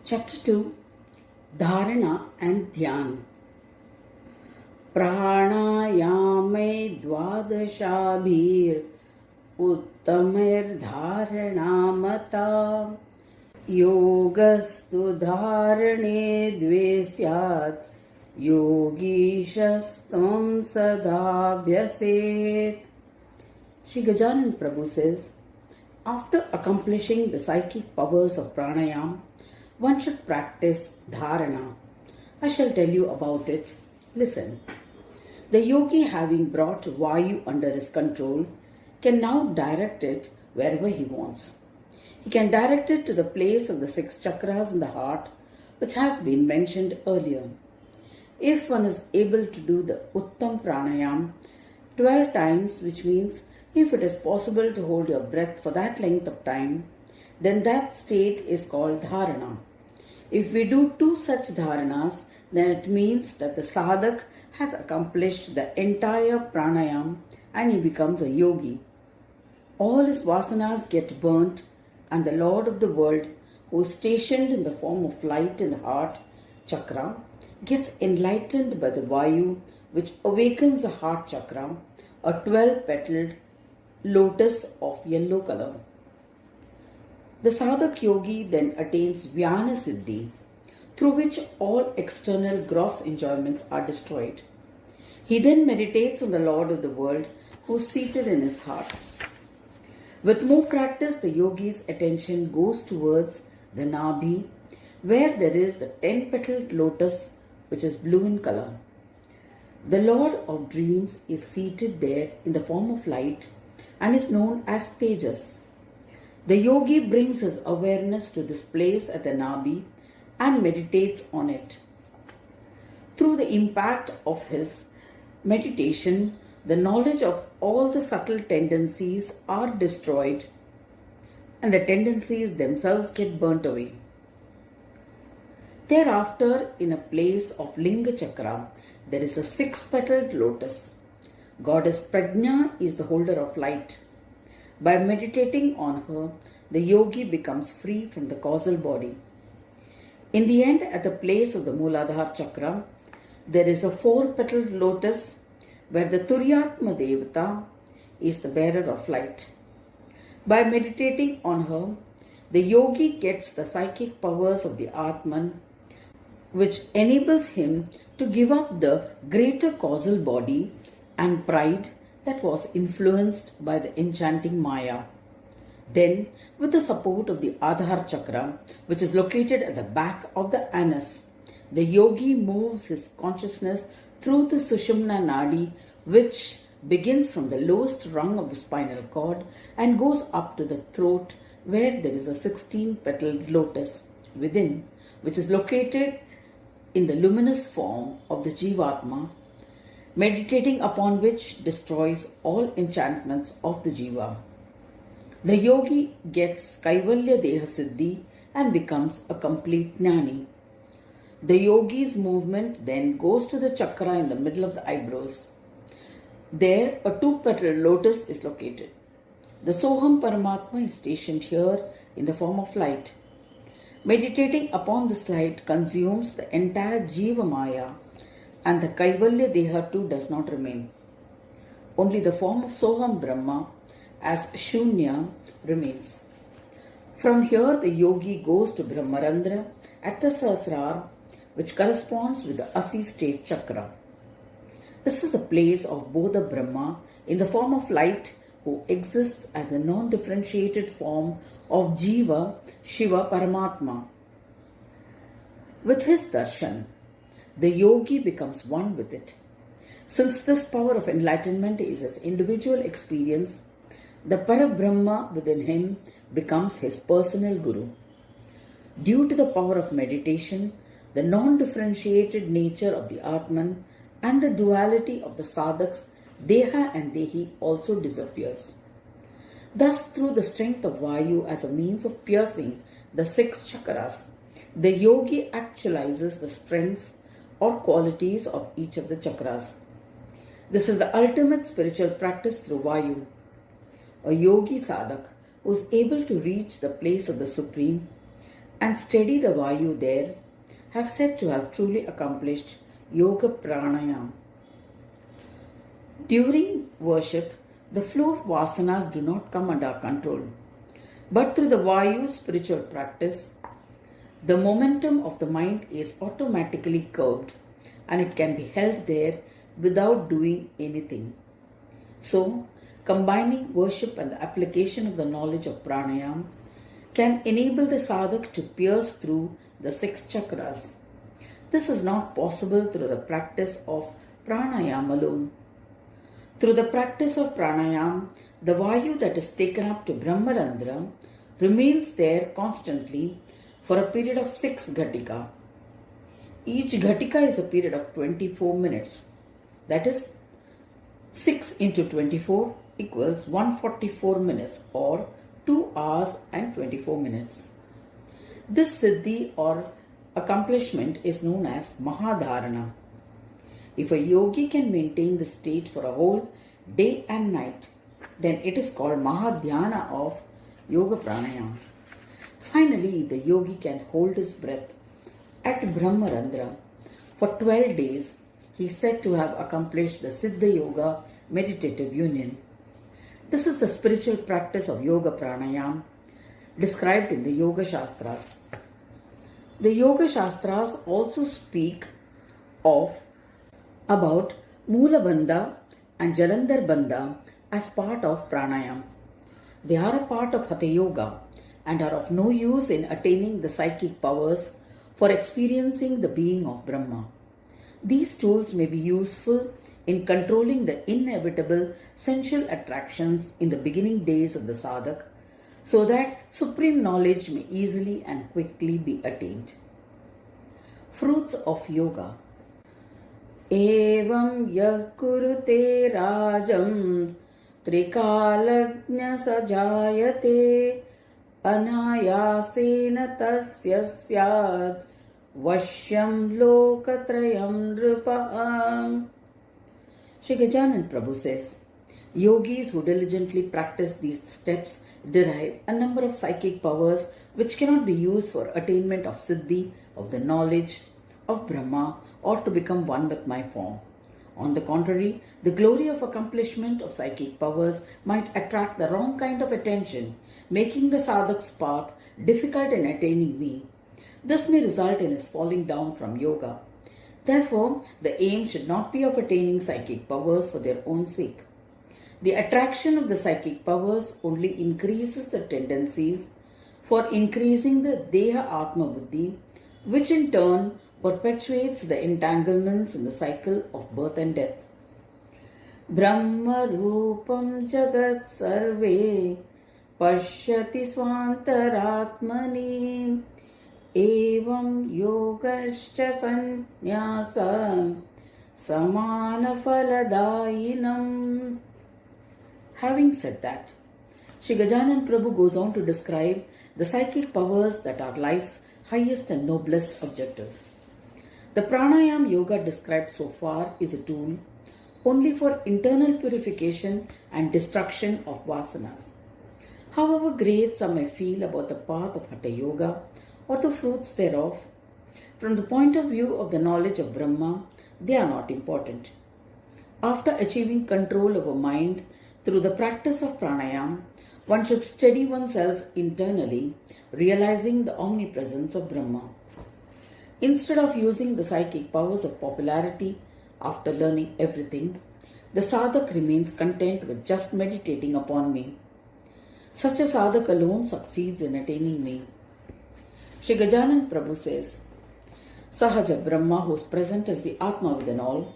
Chapter 2, Dharana and Dhyana. Pranayame dvadashabhir uttamir dharanamata yogastu dharane dvesyat yogishastvam sadabhyaset. Sri Gajanan Prabhu says, after accomplishing the psychic powers of pranayama, one should practice dharana. I shall tell you about it. Listen. The yogi, having brought Vayu under his control, can now direct it wherever he wants. He can direct it to the place of the 6 chakras in the heart, which has been mentioned earlier. If one is able to do the Uttam Pranayama 12 times, which means if it is possible to hold your breath for that length of time, then that state is called dharana. If we do 2 such dharanas, then it means that the sadhak has accomplished the entire pranayama and he becomes a yogi. All his vasanas get burnt, and the Lord of the world, who is stationed in the form of light in the heart, Chakra, gets enlightened by the Vayu, which awakens the heart chakra, a 12-petaled lotus of yellow color. The sadhak yogi then attains Jnana siddhi, through which all external gross enjoyments are destroyed. He then meditates on the Lord of the world, who is seated in his heart. With more practice, the yogi's attention goes towards the Nabhi, where there is the 10-petaled lotus, which is blue in color. The Lord of dreams is seated there in the form of light and is known as Tejas. The yogi brings his awareness to this place at the Nabhi and meditates on it. Through the impact of his meditation, the knowledge of all the subtle tendencies are destroyed and the tendencies themselves get burnt away. Thereafter, in a place of Linga Chakra, there is a 6-petaled lotus. Goddess Prajna is the holder of light. By meditating on her, the yogi becomes free from the causal body. In the end, at the place of the Muladhara Chakra, there is a 4-petaled lotus where the Turyatma Devata is the bearer of light. By meditating on her, the yogi gets the psychic powers of the Atman, which enables him to give up the greater causal body and pride that was influenced by the enchanting Maya. Then, with the support of the Adhar Chakra, which is located at the back of the anus, the yogi moves his consciousness through the Sushumna Nadi, which begins from the lowest rung of the spinal cord and goes up to the throat, where there is a 16-petaled lotus within, which is located in the luminous form of the Jivatma, meditating upon which destroys all enchantments of the Jiva. The yogi gets Kaivalya Deha Siddhi and becomes a complete Jnani. The yogi's movement then goes to the chakra in the middle of the eyebrows. There, a 2-petaled lotus is located. The Soham Brahma is stationed here in the form of light. Meditating upon this light consumes the entire Jiva Maya, and the Kaivalya Deha too does not remain. Only the form of Soham Brahma as Shunya remains. From here, the yogi goes to Brahmarandra at the Sahasrara, which corresponds with the Asi state chakra. This is the place of Bodha Brahma in the form of light, who exists as the non-differentiated form of Jiva, Shiva, Paramatma. With his darshan, the yogi becomes one with it. Since this power of enlightenment is his individual experience, the Parabrahma within him becomes his personal guru. Due to the power of meditation, the non-differentiated nature of the Atman and the duality of the sadhaks, Deha and Dehi, also disappears. Thus, through the strength of Vayu as a means of piercing the 6 chakras, the yogi actualizes the strengths or qualities of each of the chakras. This is the ultimate spiritual practice through Vayu. A yogi sadhak who is able to reach the place of the Supreme and steady the Vayu there has said to have truly accomplished Yoga Pranayama. During worship, the flow of vasanas do not come under control, but through the Vayu spiritual practice, the momentum of the mind is automatically curbed and it can be held there without doing anything. So, combining worship and the application of the knowledge of pranayama can enable the sadhak to pierce through the 6 chakras. This is not possible through the practice of pranayama alone. Through the practice of pranayama, the Vayu that is taken up to Brahmarandra remains there constantly for a period of 6 ghatika. Each ghatika is a period of 24 minutes. That is, 6 into 24 equals 144 minutes or 2 hours and 24 minutes. This siddhi or accomplishment is known as Mahadharana. If a yogi can maintain the state for a whole day and night, then it is called Mahadhyana of Yoga Pranayama. Finally, the yogi can hold his breath at Brahmarandra for 12 days. He is said to have accomplished the Siddha Yoga meditative union. This is the spiritual practice of Yoga Pranayama described in the Yoga Shastras. The Yoga Shastras also speak about Mula Bandha and Jalandhar Bandha as part of pranayama. They are a part of Hatha Yoga and are of no use in attaining the psychic powers for experiencing the being of Brahma. These tools may be useful in controlling the inevitable sensual attractions in the beginning days of the sadhak so that supreme knowledge may easily and quickly be attained. Fruits of Yoga. Evam yah kurute rajam trikalagnya sajayate anayasena tasya syad vashyam lokatrayam nrupam. Sri Gajanan Prabhu says, yogis who diligently practice these steps derive a number of psychic powers which cannot be used for attainment of siddhi, of the knowledge of Brahma, or to become one with my form. On the contrary, the glory of accomplishment of psychic powers might attract the wrong kind of attention, making the sadhak's path difficult in attaining me. This may result in his falling down from yoga. Therefore, the aim should not be of attaining psychic powers for their own sake. The attraction of the psychic powers only increases the tendencies for increasing the Deha Atma Buddhi, which in turn perpetuates the entanglements in the cycle of birth and death. Brahma Rupam Jagat Sarve Pashyati Swantaratmani Evam Yogascha Sannyasa Samana Faladayinam. Having said that, Sri Gajanan Prabhu goes on to describe the psychic powers that are life's highest and noblest objective. The pranayama yoga described so far is a tool only for internal purification and destruction of vasanas. However great some may feel about the path of Hatha Yoga or the fruits thereof, from the point of view of the knowledge of Brahma, they are not important. After achieving control over mind through the practice of pranayama, one should steady oneself internally, realizing the omnipresence of Brahma. Instead of using the psychic powers of popularity after learning everything, the sadhak remains content with just meditating upon me. Such a sadhak alone succeeds in attaining me. Sri Gajanan Prabhu says, Sahaja Brahma, who is present as the Atma within all,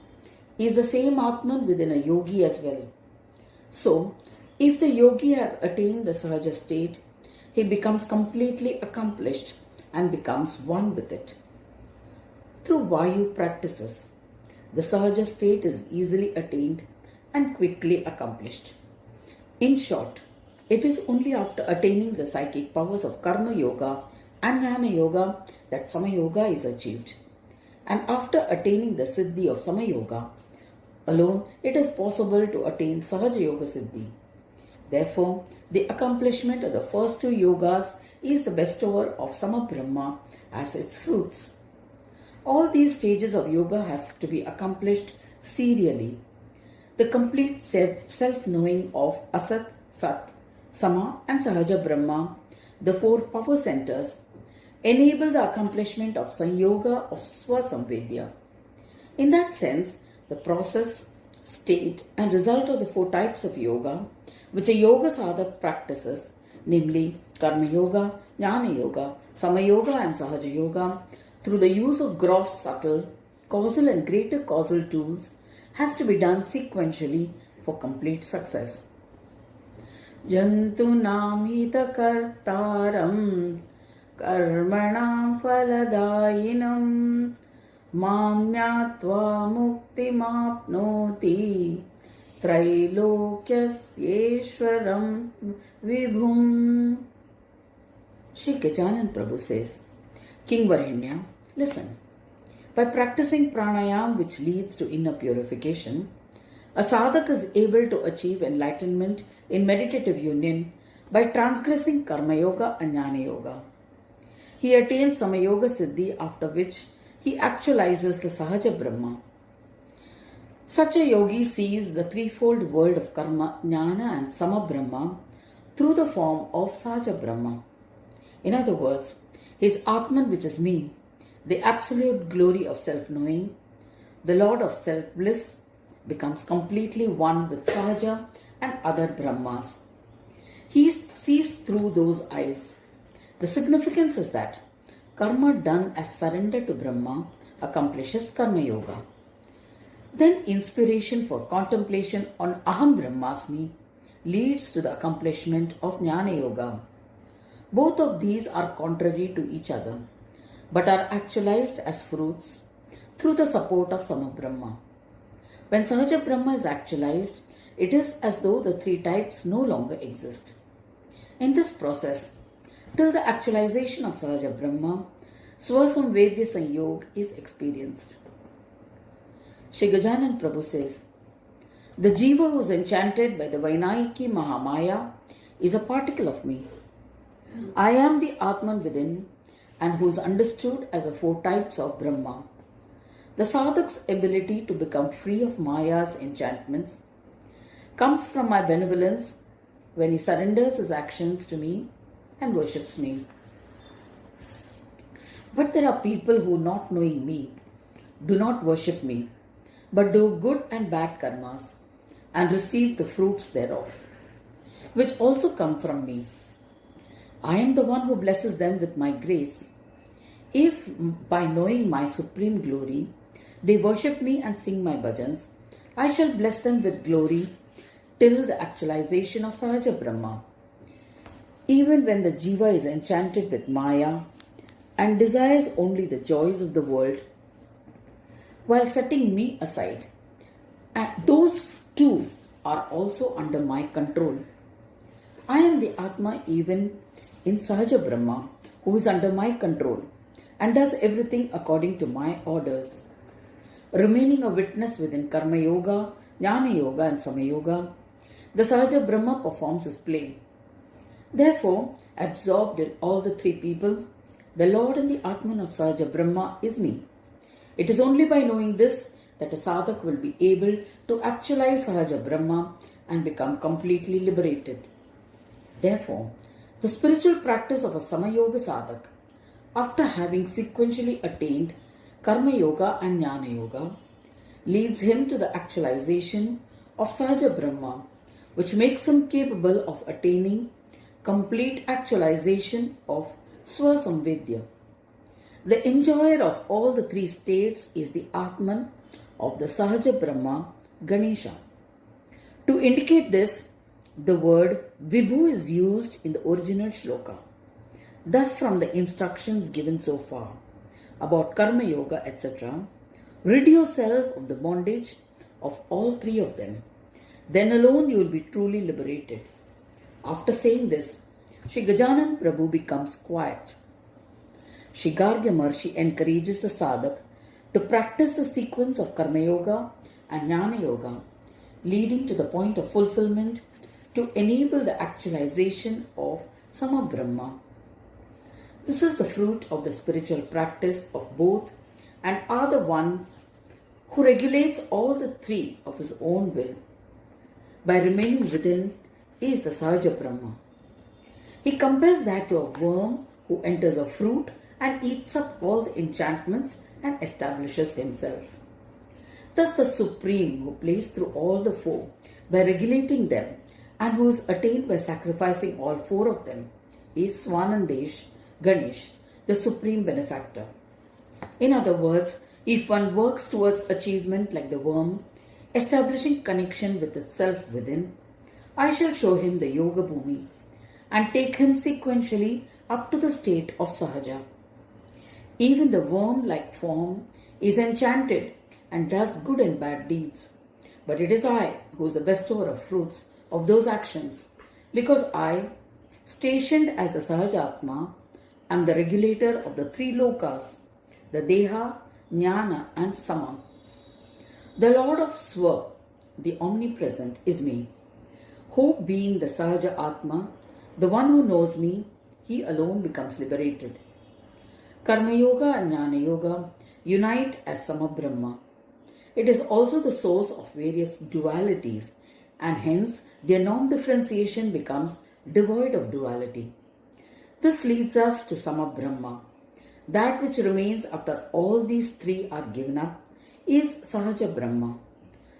is the same Atman within a yogi as well. So, if the yogi has attained the Sahaja state, he becomes completely accomplished and becomes one with it. Through Vayu practices, the Sahaja state is easily attained and quickly accomplished. In short, it is only after attaining the psychic powers of Karma Yoga and Jnana Yoga that Samayoga is achieved. And after attaining the siddhi of Samayoga alone, it is possible to attain Sahaja Yoga siddhi. Therefore, the accomplishment of the first 2 yogas is the bestower of Sama Brahma as its fruits. All these stages of yoga has to be accomplished serially. The complete self-knowing of Asat, Sat, Sama and Sahaja Brahma, the four power centers, enable the accomplishment of Sanyoga of Swasamvedya. In that sense, the process, state and result of the four types of yoga, which a yoga sadhak practices, namely Karma Yoga, Jnana Yoga, Samayoga and Sahaja Yoga, through the use of gross, subtle, causal and greater causal tools, has to be done sequentially for complete success. Jantunam hita kartaram karmanam faladayinam mamyatva muktimapnoti trailokyaseshwaram vibhum. Sri Gajanan Prabhu says, King Varenya, listen. By practicing pranayama, which leads to inner purification, a sadhak is able to achieve enlightenment in meditative union by transgressing Karma Yoga and Jnana Yoga. He attains Samayoga Siddhi, after which he actualizes the Sahaja Brahma. Such a yogi sees the threefold world of Karma, Jnana and Sama Brahma through the form of Sahaja Brahma. In other words, his Atman, which is me, the absolute glory of self-knowing, the Lord of self-bliss, becomes completely one with Sahaja and other Brahmas. He sees through those eyes. The significance is that karma done as surrender to Brahma accomplishes Karma Yoga. Then inspiration for contemplation on Aham Brahmasmi leads to the accomplishment of Jnana Yoga. Both of these are contrary to each other, but are actualized as fruits through the support of Sama Brahma. When Sahaja Brahma is actualized, it is as though the three types no longer exist. In this process, till the actualization of Sahaja Brahma, Swasamvedya Sanyog is experienced. Sri Gajanan Prabhu says, the jiva who is enchanted by the Vainayiki Mahamaya is a particle of me. I am the Atman within, and who is understood as the four types of Brahma. The sadhak's ability to become free of Maya's enchantments comes from my benevolence when he surrenders his actions to me and worships me. But there are people who, not knowing me, do not worship me, but do good and bad karmas and receive the fruits thereof, which also come from me. I am the one who blesses them with my grace. If by knowing my supreme glory, they worship me and sing my bhajans, I shall bless them with glory till the actualization of Sahaja Brahma. Even when the jiva is enchanted with Maya and desires only the joys of the world, while setting me aside, and those two are also under my control. I am the Atma even in Sahaja Brahma, who is under my control and does everything according to my orders. Remaining a witness within Karma Yoga, Jnana Yoga and Samayoga, the Sahaja Brahma performs his play. Therefore, absorbed in all the three people, the Lord and the Atman of Sahaja Brahma is me. It is only by knowing this that a sadhak will be able to actualize Sahaja Brahma and become completely liberated. Therefore, the spiritual practice of a Samayoga sadhak, after having sequentially attained Karma Yoga and Jnana Yoga, leads him to the actualization of Sahaja Brahma, which makes him capable of attaining complete actualization of Swasamvedya. The enjoyer of all the three states is the Atman of the Sahaja Brahma, Ganesha. To indicate this, the word Vibhu is used in the original shloka. Thus, from the instructions given so far about Karma Yoga, etc., rid yourself of the bondage of all three of them. Then alone you will be truly liberated. After saying this, Sri Gajanan Prabhu becomes quiet. Sri Gargya Maharshi encourages the sadhak to practice the sequence of Karma Yoga and Jnana Yoga, leading to the point of fulfillment to enable the actualization of Sama Brahma. This is the fruit of the spiritual practice of both and are the one who regulates all the three of his own will. By remaining within is the Sahaja Brahma. He compares that to a worm who enters a fruit and eats up all the enchantments and establishes himself. Thus the Supreme who plays through all the four by regulating them and who is attained by sacrificing all four of them is Swanandesh Ganesh, the Supreme Benefactor. In other words, if one works towards achievement like the worm, establishing connection with itself within, I shall show him the Yoga Bhumi and take him sequentially up to the state of Sahaja. Even the worm-like form is enchanted and does good and bad deeds. But it is I who is the bestower of fruits of those actions, because I, stationed as the Sahaja Atma, am the regulator of the three lokas, the Deha, Jnana and Sama. The Lord of Swa, the omnipresent, is me, who being the Sahaja Atma, the one who knows me, he alone becomes liberated. Karma Yoga and Jnana Yoga unite as Soham Brahma. It is also the source of various dualities, and hence their non-differentiation becomes devoid of duality. This leads us to Soham Brahma. That which remains after all these three are given up is Sahaja Brahma.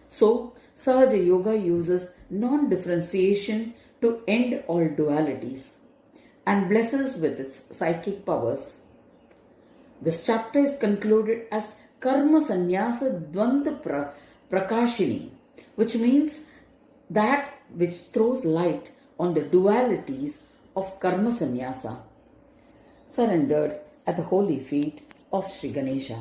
So, Sahaja Yoga uses non-differentiation to end all dualities and blesses with its psychic powers. This chapter is concluded as Karma Sannyasa Dvanda Prakashini, which means that which throws light on the dualities of Karma Sannyasa, surrendered at the holy feet of Sri Ganesha.